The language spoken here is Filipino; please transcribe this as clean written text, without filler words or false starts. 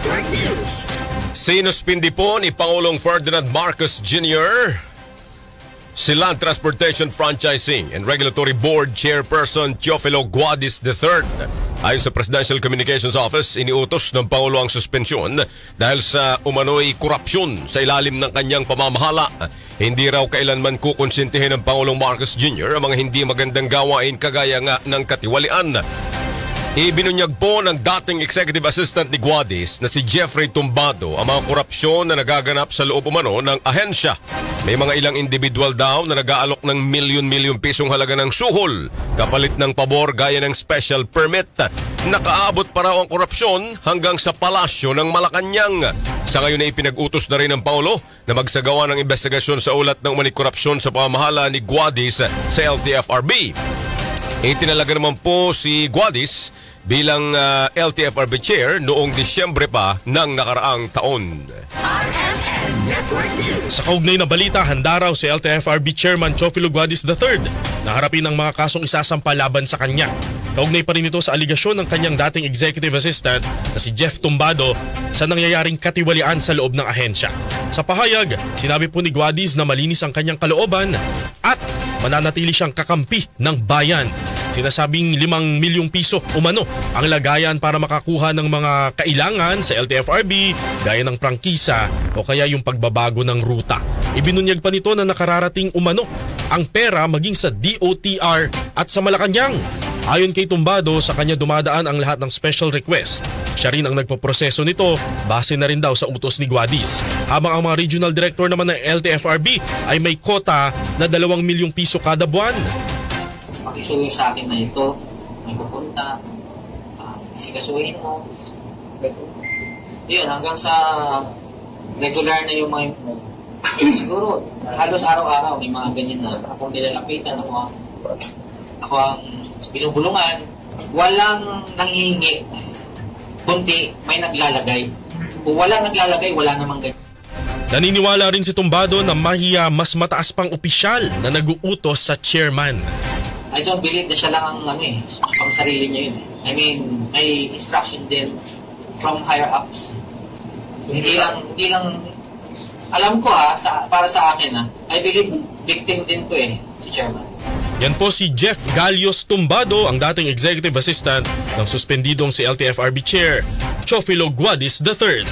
Network News. Sinuspindi po ni Pangulong Ferdinand Marcos Jr. si Land Transportation Franchising and Regulatory Board Chairperson Teofilo Guadis III. Ayon sa Presidential Communications Office, iniutos ng Pangulo ang suspensyon dahil sa umano'y korupsyon sa ilalim ng kanyang pamamahala. Hindi raw kailanman kukonsintihin ng Pangulong Marcos Jr. ang mga hindi magandang gawain kagaya nga ng katiwalian. Ibinunyag po ng dating Executive Assistant ni Guadis na si Jeffrey Tumbado ang mga korupsyon na nagaganap sa loob umano ng ahensya. May mga ilang individual daw na nag-aalok ng milyon-milyong pisong halaga ng suhol kapalit ng pabor gaya ng special permit. Nakaabot pa raw ang korupsyon hanggang sa palasyo ng Malacanang. Sa ngayon ay pinag-utos na rin ng Pangulo na magsagawa ng investigasyon sa ulat ng umano'y korupsyon sa pamamahala ni Guadis sa LTFRB. Itinalaga naman po si Guadis bilang LTFRB Chair noong Disyembre pa ng nakaraang taon. Sa kaugnay na balita, handa raw si LTFRB Chairman Teofilo Guadis III na harapin ang mga kasong isasampa laban sa kanya. Kaugnay pa rin ito sa aligasyon ng kanyang dating executive assistant na si Jeff Tumbado sa nangyayaring katiwalian sa loob ng ahensya. Sa pahayag, sinabi po ni Guadis na malinis ang kanyang kalooban at mananatili siyang kakampi ng bayan. Sinasabing 5 milyong piso umano ang lagayan para makakuha ng mga kailangan sa LTFRB gaya ng prangkisa o kaya yung pagbabago ng ruta. Ibinunyag pa nito na nakararating umano ang pera maging sa DOTR at sa Malacanang. Ayon kay Tumbado, sa kanya dumadaan ang lahat ng special request. Siya rin ang nagpoproseso nito, base na rin daw sa utos ni Guadis. Habang ang mga regional director naman ng LTFRB ay may kota na 2 milyong piso kada buwan. Pakisuyo sa akin na ito, may pupunta, isikasuhin mo. Yun, hanggang sa regular na yung mga siguro, halos araw-araw may mga ganyan na ako nilalapitan, ako ang binubulungan, walang nanghihingi, kundi may naglalagay. Kung walang naglalagay, wala namang ganyan. Naniniwala rin si Tumbado na mahiya mas mataas pang opisyal na nag-uutos sa chairman. I don't believe na siya lang ang pang sarili niya yun. I mean, may instruction din from higher ups. Hindi lang alam ko para sa akin I believe victim din to si chairman. Yan po si Jeff Galios Tumbado, ang dating executive assistant ng suspendidong si LTFRB Chair Teofilo Guadis III.